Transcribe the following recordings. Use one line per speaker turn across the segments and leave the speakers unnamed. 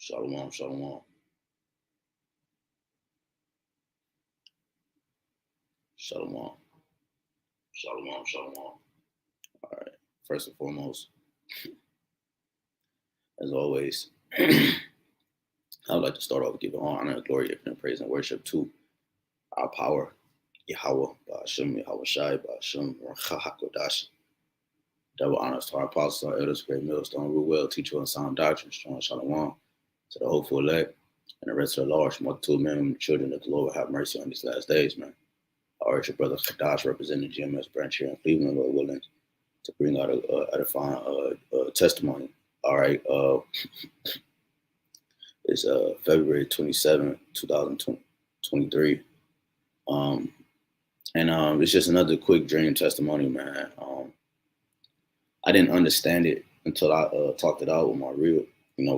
Shalom, shalom. Shalom. Shalom, shalom. All right. First and foremost, as always, I would like to start off giving honor, glory, and praise and worship to our power, YAHAWAH, BAHASHAM, YAHAWASHI, BAHASHAM, HAQADASH. Double honors to our apostles, our elders, great millstone, rule well, teach well, sound doctrine, strong shalom, to the hopeful elect, and the rest of the large multitude, men and children of the Lord, have mercy on these last days, man. I urge your brother HAQADASH, representing the GMS branch here in Cleveland, Lord willing, to bring out a edifying testimony. All right. It's February 27, 2023. It's just another quick dream testimony, man. I didn't understand it until I talked it out with my real,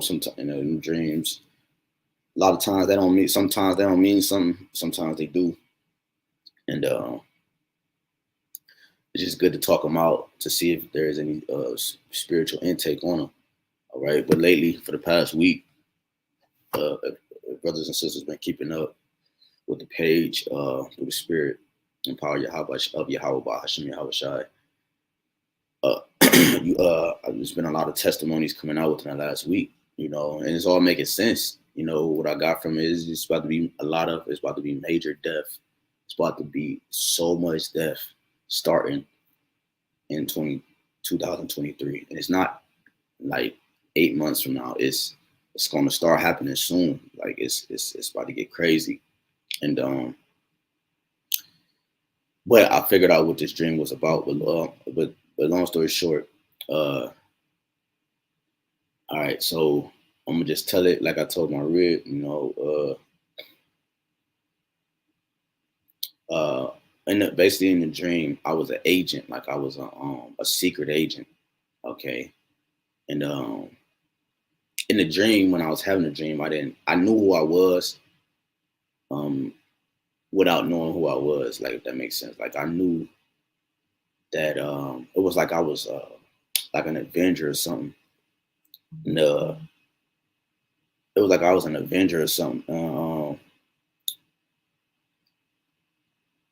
sometimes in dreams, a lot of times they don't mean, sometimes they don't mean something, sometimes they do. And it's just good to talk them out to see if there is any spiritual intake on them. All right. But lately, for the past week, brothers and sisters been keeping up with the page through the spirit and power of Yahawah, BAHASHAM, YAHAWASHI. There's been a lot of testimonies coming out within the last week, and it's all making sense. What I got from it is it's about to be it's about to be major death. It's about to be so much death starting in 2023. And it's not like 8 months from now. It's going to start happening soon. Like it's about to get crazy. And but I figured out what this dream was about. But long story short, all right. So I'm gonna just tell it like I told my rib. Basically in the dream, I was an agent. Like I was a secret agent. Okay, and in the dream, when I was having the dream, I knew who I was, without knowing who I was, like, if that makes sense. Like I knew that it was like I was like an Avenger or something. And it was like I was an Avenger or something.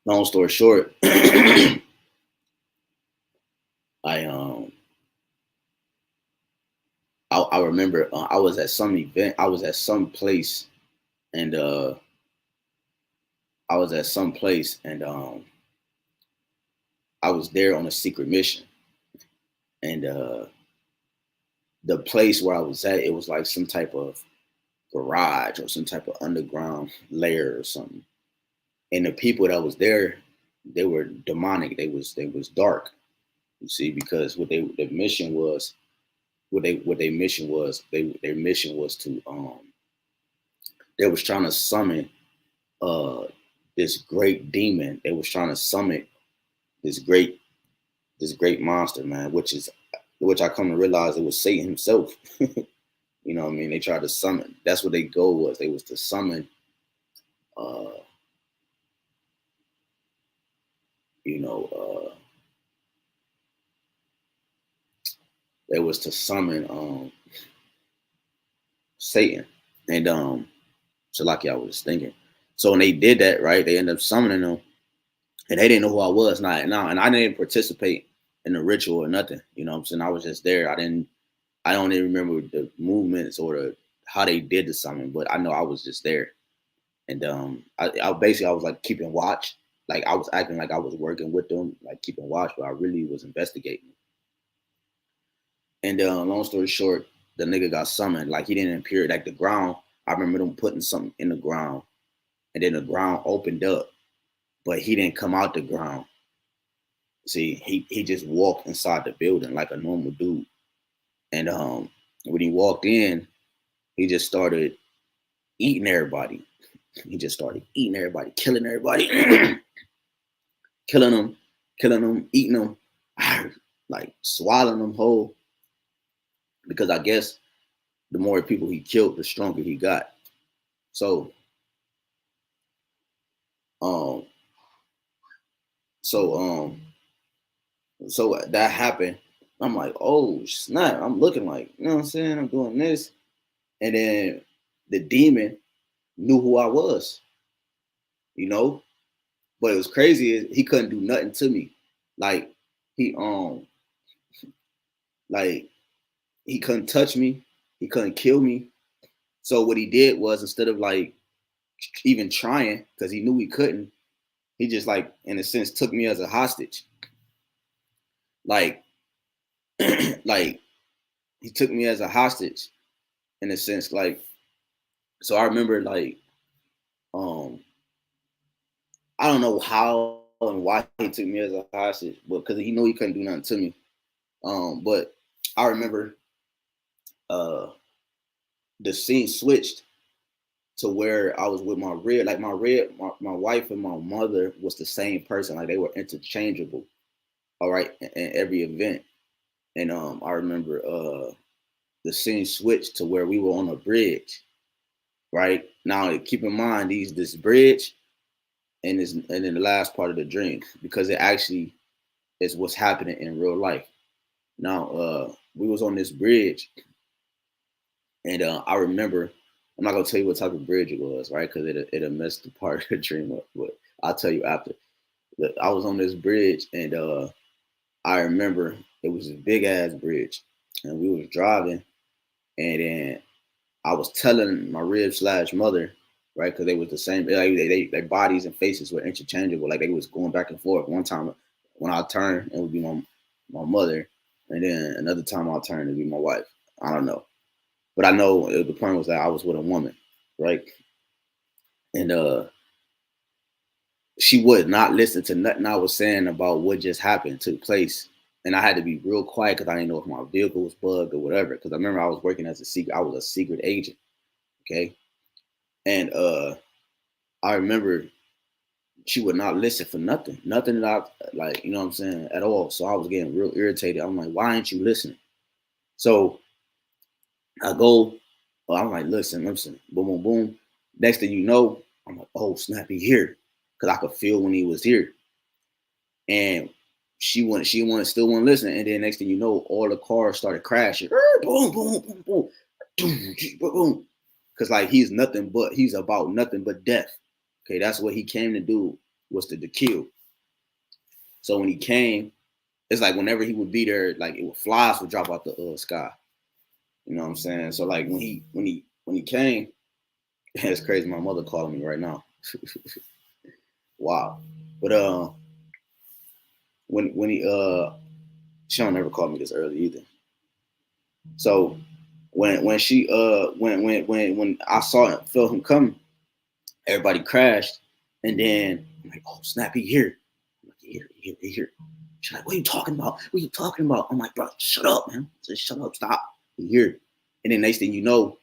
Long story short, I remember I was at some event. I was at some place, and I was there on a secret mission, and the place where I was at, it was like some type of garage or some type of underground lair or something. And the people that was there, they were demonic. They was dark. You see, because their mission was to they was trying to summon this great demon. They was trying to summon this great monster, man, which I come to realize it was Satan himself. You know what I mean? They tried to summon. That's what their goal was. They was to summon they was to summon Satan. And so like I was thinking. So when they did that, right, they ended up summoning them, and they didn't know who I was. And I didn't participate in the ritual or nothing. You know what I'm saying? I was just there. I don't even remember the movements or how they did the summon, but I know I was just there. And I basically was like keeping watch. Like I was acting like I was working with them, like keeping watch, but I really was investigating. And long story short, the nigga got summoned. Like he didn't appear. Like the ground, I remember them putting something in the ground, and then the ground opened up, but he didn't come out the ground. See, he just walked inside the building like a normal dude. And when he walked in, he just started eating everybody. He just started eating everybody, killing everybody, killing them, eating them, like swallowing them whole. Because I guess the more people he killed, the stronger he got. So, so that happened. I'm like, oh snap! I'm looking like, you know what I'm saying? I'm doing this, And then the demon knew who I was, you know. But it was crazy is he couldn't do nothing to me. Like he like he couldn't touch me, he couldn't kill me. So what he did was, instead of like even trying, because he knew he couldn't, he just, like, in a sense, took me as a hostage. Like like he took me as a hostage in a sense. Like, so I remember, like, um I don't know how and why he took me as a hostage, but because he knew he couldn't do nothing to me. But I remember uh the scene switched to where I was with my red, like my wife and my mother was the same person. Like, they were interchangeable, all right, in every event. And I remember the scene switched to where we were on a bridge, right? Now keep in mind this bridge and then the last part of the dream, because it actually is what's happening in real life. Now we was on this bridge, and I remember, I'm not gonna tell you what type of bridge it was, right? Because it'll mess the part of the dream up. But I'll tell you after. I was on this bridge, and I remember it was a big ass bridge, and we was driving, and then I was telling my rib slash mother, right? Because they was the same. Like, their bodies and faces were interchangeable. Like, they was going back and forth. One time when I turned, it would be my mother, and then another time I'll turn, it'd be my wife. I don't know. But I know the point was that I was with a woman, right? And she would not listen to nothing I was saying about what just happened, took place. And I had to be real quiet because I didn't know if my vehicle was bugged or whatever. Because I remember I was working as a secret, I was a secret agent. Okay. And I remember she would not listen for nothing. Nothing that I, like, you know what I'm saying, at all. So I was getting real irritated. I'm like, why aren't you listening? So I go, I'm like, listen, boom, boom, boom. Next thing you know, I'm like, oh, snap, he here. Because I could feel when he was here. And still wouldn't listen. And then next thing you know, all the cars started crashing. Boom, boom, boom, boom. Boom, boom. Because, like, he's about nothing but death. Okay, that's what he came to do, was to kill. So when he came, it's like whenever he would be there, like, flies would drop out the sky. You know what I'm saying? So, like, when he came, it's crazy. My mother calling me right now. Wow. But when he she don't never call me this early either. So when she when I felt him coming, everybody crashed, and then I'm like, oh snap, he here. I'm like, he here. She's like, what are you talking about? What are you talking about? I'm like, bro, shut up, man. Just shut up, stop. He here. And then next thing you know,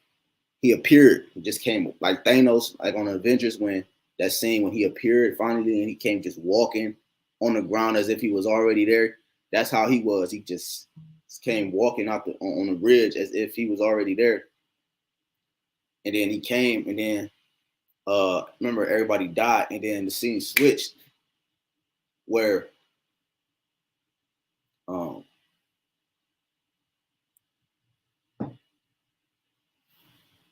he appeared. He just came like Thanos, like on Avengers, when that scene when he appeared finally, and he came just walking on the ground as if he was already there. That's how he was. He just came walking out on the bridge as if he was already there. And then he came, and then remember, everybody died, and then the scene switched where um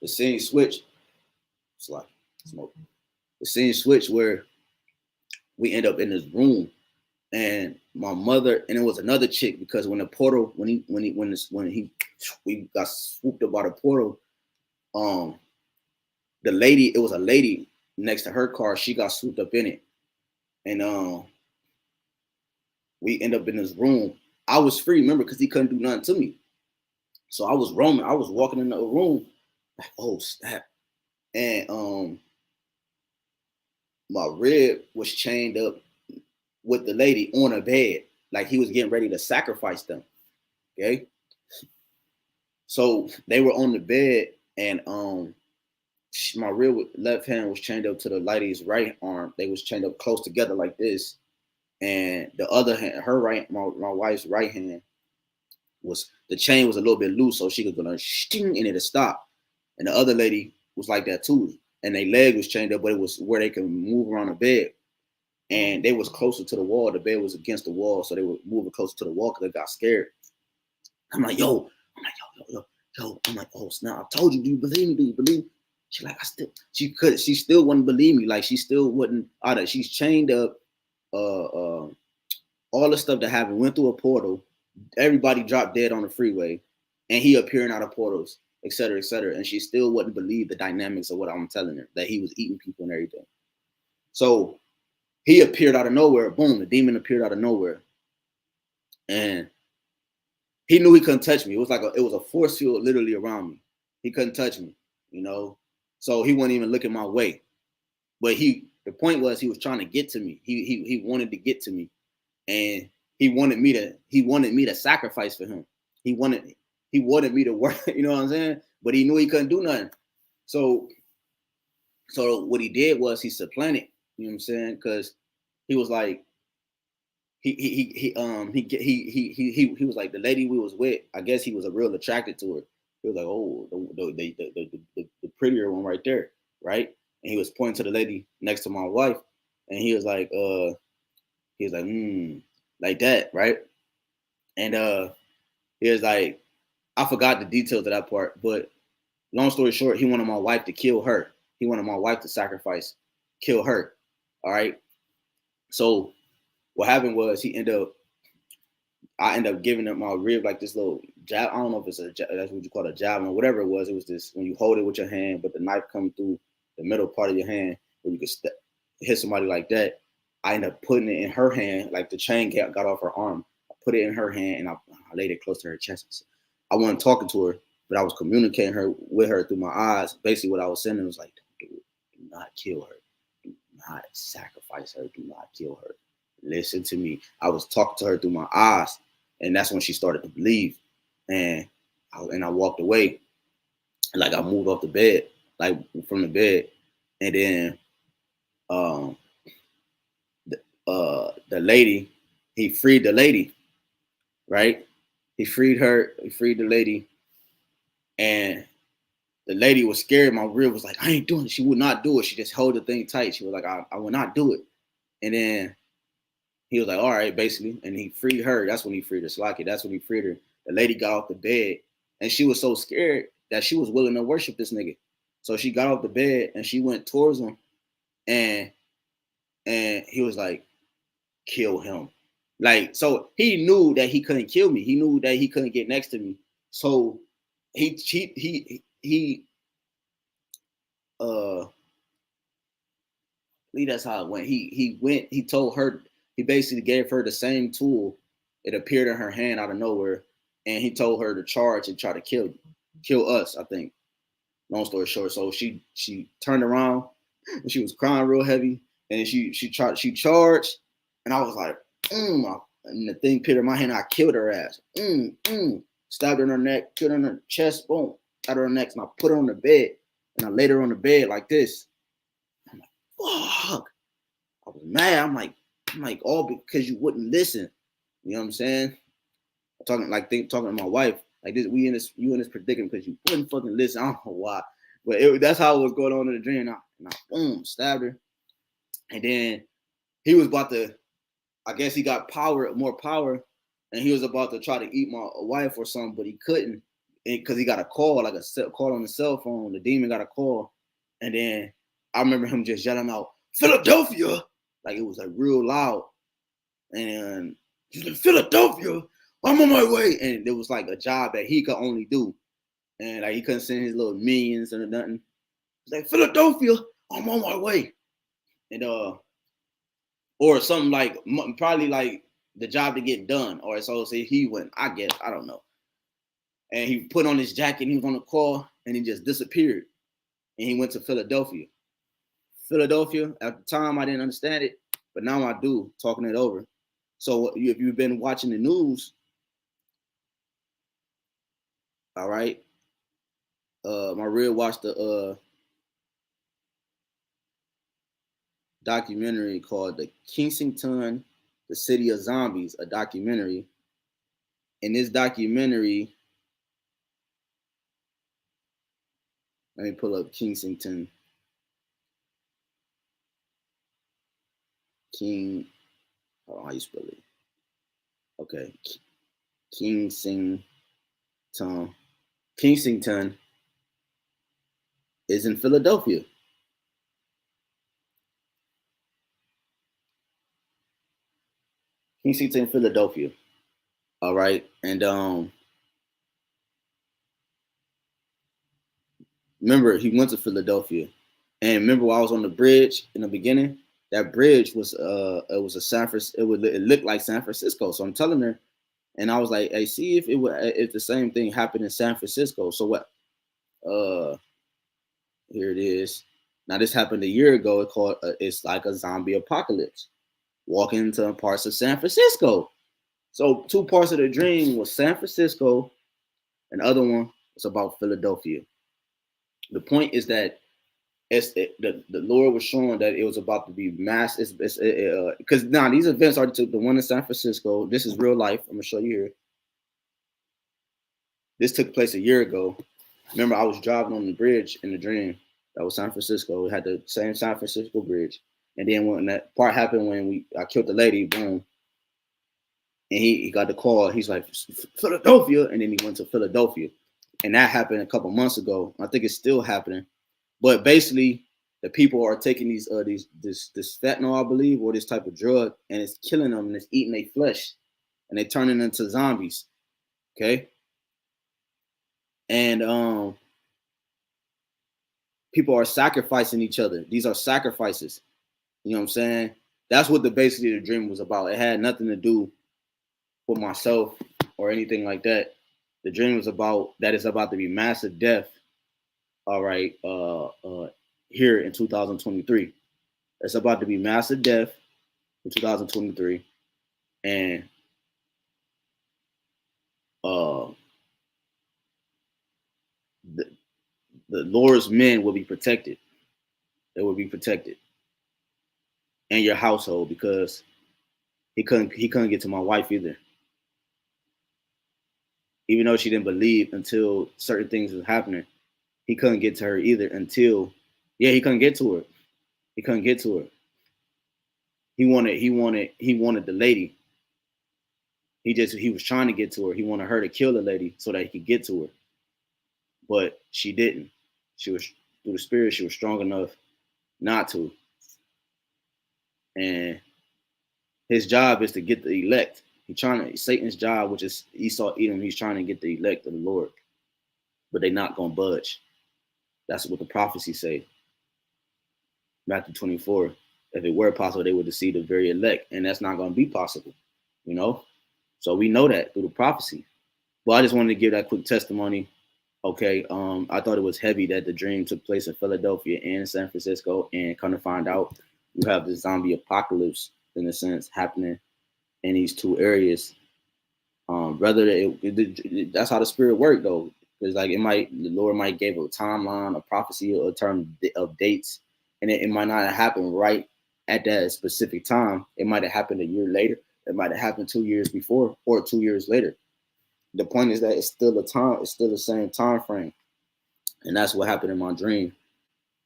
the scene switched. It's like smoke. The scene switched where we end up in this room, and my mother, and it was another chick, because when the portal, when we got swooped up by the portal, um the lady, it was a lady next to her car, she got swooped up in it, and we end up in this room. I was free, remember, because he couldn't do nothing to me. So I was roaming, I was walking in the room, like, oh snap. And my rib was chained up with the lady on a bed, like he was getting ready to sacrifice them. Okay. So they were on the bed, and my real left hand was chained up to the lady's right arm. They was chained up close together like this, and the other hand, her right, my wife's right hand, was, the chain was a little bit loose, so she could go and it'd stop. And the other lady was like that too, and their leg was chained up, but it was where they could move around the bed, and they was closer to the wall. The bed was against the wall, so they were moving closer to the wall because they got scared. I'm like, yo, Yo, I'm like, oh snap, I told you, do you believe me? Do you believe me? She like, she still wouldn't believe me. Like she still wouldn't, she's chained up, all the stuff that happened, went through a portal, everybody dropped dead on the freeway, and he appearing out of portals, et cetera, and she still wouldn't believe the dynamics of what I'm telling her, that he was eating people and everything. So he appeared out of nowhere, boom, the demon appeared out of nowhere. And he knew he couldn't touch me. It was like it was a force field literally around me. He couldn't touch me, you know. So he wouldn't even look at my way. But the point was he was trying to get to me. He wanted to get to me. And he wanted me to sacrifice for him. He wanted me to work, you know what I'm saying? But he knew he couldn't do nothing. So what he did was he supplanted, you know what I'm saying? Because he was like, he was like, the lady we was with, I guess he was a real attracted to her. He was like, oh, the prettier one right there, right? And he was pointing to the lady next to my wife, and he was like, like that, right? And he was like, I forgot the details of that part, but long story short, he wanted my wife to kill her. He wanted my wife to sacrifice, kill her. All right. So what happened was I ended up giving him my rib like this little jab. I don't know if that's what you call a jab or whatever it was. It was this when you hold it with your hand, but the knife comes through the middle part of your hand where you could hit somebody like that. I ended up putting it in her hand, like the chain got off her arm. I put it in her hand and I laid it close to her chest. I wasn't talking to her, but I was communicating with her through my eyes. Basically, what I was saying was like, do not kill her. Do not sacrifice her. Do not kill her. Listen to me. I was talking to her through my eyes, and that's when she started to believe. And I walked away, like I moved off the bed, like from the bed, and then the lady, he freed the lady, right? He freed her. He freed the lady, and the lady was scared. My rib was like, I ain't doing it. She would not do it. She just held the thing tight. She was like, I will not do it. And then he was like, all right, basically. And he freed her. That's when he freed her. Slocky. That's when he freed her. The lady got off the bed and she was so scared that she was willing to worship this nigga. So she got off the bed and she went towards him and he was like, kill him. Like, so he knew that he couldn't kill me. He knew that he couldn't get next to me. So he believe that's how it went. He told her, he basically gave her the same tool. It appeared in her hand out of nowhere, and he told her to charge and try to kill us, I think. Long story short, so she turned around and she was crying real heavy, and she charged, and I was like, and the thing hit in my hand, I killed her ass. Stabbed her in her neck, killed her in her chest, boom, out of her neck, and I put her on the bed, and I laid her on the bed like this. I'm like, fuck. I was mad. I'm like, all because you wouldn't listen. You know what I'm saying? Talking to my wife like this. You in this predicament because you wouldn't fucking listen. I don't know why, but that's how it was going on in the dream. And I boom, stabbed her, and then he was about to. I guess he got more power, and he was about to try to eat my wife or something, but he couldn't because he got a call, like a call on the cell phone. The demon got a call, and then I remember him just yelling out, Philadelphia. Like it was like real loud. And he's like, Philadelphia, I'm on my way. And it was like a job that he could only do. And like he couldn't send his little minions or nothing. He's like, Philadelphia, I'm on my way. And or something like probably like the job to get done. Or so say he went, I guess, I don't know. And he put on his jacket and he was on the call and he just disappeared. And he went to Philadelphia. Philadelphia, at the time I didn't understand it, but now I do, talking it over. So if you've been watching the news, all right, my real watched the documentary called The Kensington, The City of Zombies, a documentary. In this documentary, let me pull up Kensington. King, hold on, how you spell it? Okay, Kensington, Kensington is in Philadelphia. Kensington, Philadelphia. All right. And remember, he went to Philadelphia. And remember, while I was on the bridge in the beginning, that bridge was it was a San Francisco. It looked like San Francisco. So I'm telling her, and I was like, hey, see if it would if the same thing happened in San Francisco. So what? Here it is. Now this happened a year ago. It's like a zombie apocalypse. Walking into parts of San Francisco. So two parts of the dream was San Francisco, and the other one was about Philadelphia. The point is that the Lord was showing that it was about to be mass. Because now these events already took the one in San Francisco. This is real life. I'm gonna show you here. This took place a year ago. Remember, I was driving on the bridge in the dream. That was San Francisco. We had the same San Francisco bridge. And then when that part happened, when I killed the lady, boom. And he got the call. He's like, Philadelphia. And then he went to Philadelphia. And that happened a couple months ago. I think it's still happening. But basically, the people are taking this fentanyl, I believe, or this type of drug, and it's killing them and it's eating their flesh. And they're turning into zombies. Okay. And people are sacrificing each other. These are sacrifices. You know what I'm saying? That's what basically the dream was about. It had nothing to do with myself or anything like that. The dream was about that it's about to be massive death. All right, here in 2023, it's about to be massive death in 2023, and the Lord's men will be protected. They will be protected, and your household, because he couldn't get to my wife either. Even though she didn't believe until certain things was happening, he couldn't get to her either until, he couldn't get to her. He couldn't get to her. He wanted the lady. He was trying to get to her. He wanted her to kill the lady so that he could get to her. But she didn't. She was, through the spirit, she was strong enough not to. And his job is to get the elect. Satan's job, which is Esau, Edom, he's trying to get the elect of the Lord. But they're not gonna budge. That's what the prophecy say. Matthew 24. If it were possible, they would deceive the very elect, and that's not gonna be possible, you know. So we know that through the prophecy. But I just wanted to give that quick testimony. Okay, I thought it was heavy that the dream took place in Philadelphia and San Francisco, and come to find out, you have the zombie apocalypse in a sense happening in these two areas. That's how the spirit worked though. Because like the Lord might give a timeline, a prophecy, or a term of dates, and it might not have happened right at that specific time. It might have happened a year later. It might have happened 2 years before or 2 years later. The point is that it's still the same time frame. And that's what happened in my dream,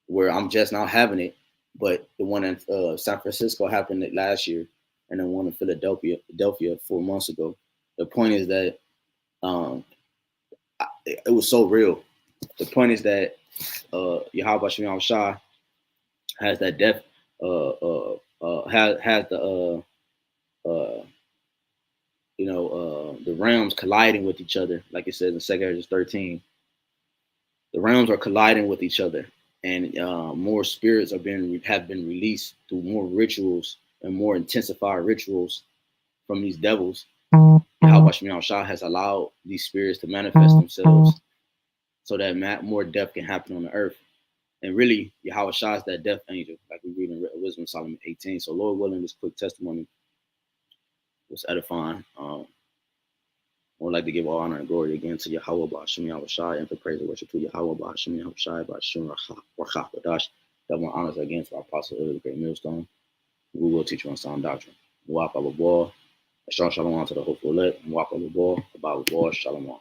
where I'm just now having it. But the one in San Francisco happened last year, and the one in Philadelphia 4 months ago. The point is that it was so real. The point is that YAHAWASHI has that death, has the the realms colliding with each other, like it says in 2 Corinthians 13. The realms are colliding with each other, and more spirits have been released through more rituals and more intensified rituals from these devils. YAHAWASHI has allowed these spirits to manifest themselves so that more death can happen on the earth. And really, YAHAWASHI is that death angel, like we read in Wisdom of Solomon 18. So Lord willing, this quick testimony was edifying. I would like to give all honor and glory again to Yahawah, BAHASHAM, YAHWASHI, and for praise and worship to Yahawah, BAHASHAM, YAHWASHI, BAHASHAM, HAQADASH. Double honors again to our apostle of the great millstone. We will teach you on sound doctrine. Walk our ball. Shalom to the hopeful elect. Walk our ball. About war. Shalom.